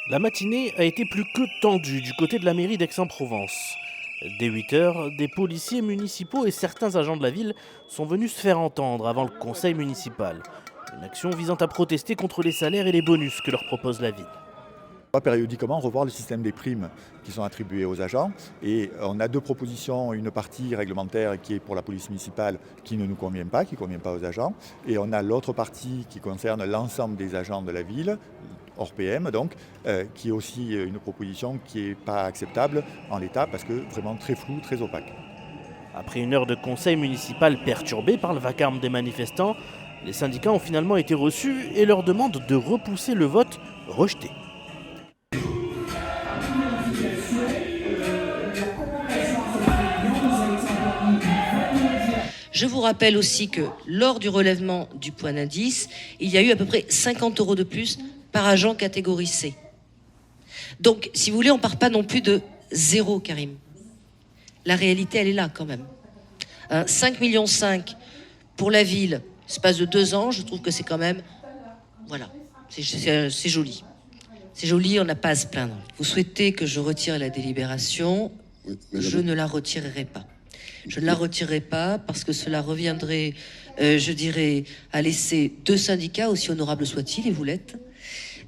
La matinée a été plus que tendue du côté de la mairie d'Aix-en-Provence. Dès 8 heures, des policiers municipaux et certains agents de la ville sont venus se faire entendre avant le conseil municipal. Une action visant à protester contre les salaires et les bonus que leur propose la ville. On va périodiquement revoir le système des primes qui sont attribuées aux agents. Et on a deux propositions, une partie réglementaire qui est pour la police municipale qui ne nous convient pas, qui ne convient pas aux agents. Et on a l'autre partie qui concerne l'ensemble des agents de la ville, hors PM donc, qui est aussi une proposition qui n'est pas acceptable en l'état parce que vraiment très floue, très opaque. Après une heure de conseil municipal perturbé par le vacarme des manifestants, les syndicats ont finalement été reçus et leur demandent de repousser le vote rejeté. Je vous rappelle aussi que lors du relèvement du point d'indice, il y a eu à peu près 50 € de plus par agent catégorie C. Donc, si vous voulez, on ne part pas non plus de zéro, Karim. La réalité, elle est là quand même. 5,5 millions pour la ville, espace de 2 ans, je trouve que c'est quand même... Voilà, c'est joli. C'est joli, on n'a pas à se plaindre. Vous souhaitez que je retire la délibération? Oui, je ne la retirerai pas. Je ne la retirerai pas parce que cela reviendrait, je dirais, à laisser deux syndicats, aussi honorables soient-ils, et vous l'êtes,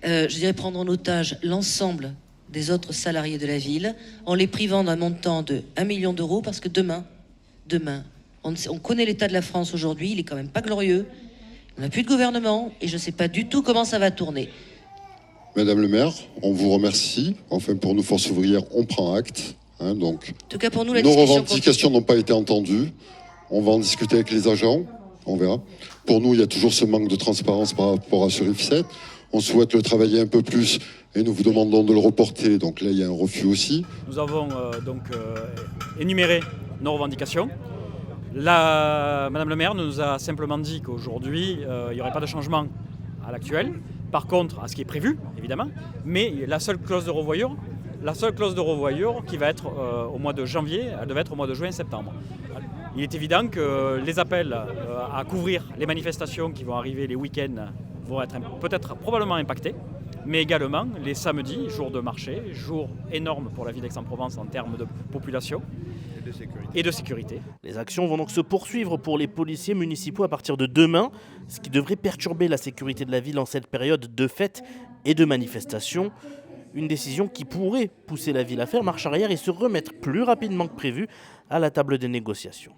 je dirais prendre en otage l'ensemble des autres salariés de la ville en les privant d'un montant de 1 million d'euros parce que demain, on connaît l'état de la France aujourd'hui, il est quand même pas glorieux, on n'a plus de gouvernement et je ne sais pas du tout comment ça va tourner. Madame le maire, on vous remercie. Enfin, pour nous, Force ouvrière, on prend acte. Donc, en tout cas, pour nous, la nos discussion revendications n'ont pas été entendues. On va en discuter avec les agents, on verra. Pour nous, il y a toujours ce manque de transparence par rapport à ce RIF7. On souhaite le travailler un peu plus et nous vous demandons de le reporter. Donc là, il y a un refus aussi. Nous avons énuméré nos revendications. Madame le maire nous a simplement dit qu'aujourd'hui, il n'y aurait pas de changement à l'actuel. Par contre, à ce qui est prévu, évidemment, mais la seule clause de revoyure qui va être au mois de janvier, elle devait être au mois de juin-septembre. Il est évident que les appels à couvrir les manifestations qui vont arriver les week-ends vont être peut-être probablement impactés, mais également les samedis, jour de marché, jour énorme pour la ville d'Aix-en-Provence en termes de population et de sécurité. Les actions vont donc se poursuivre pour les policiers municipaux à partir de demain, ce qui devrait perturber la sécurité de la ville en cette période de fêtes et de manifestations. Une décision qui pourrait pousser la ville à faire marche arrière et se remettre plus rapidement que prévu à la table des négociations.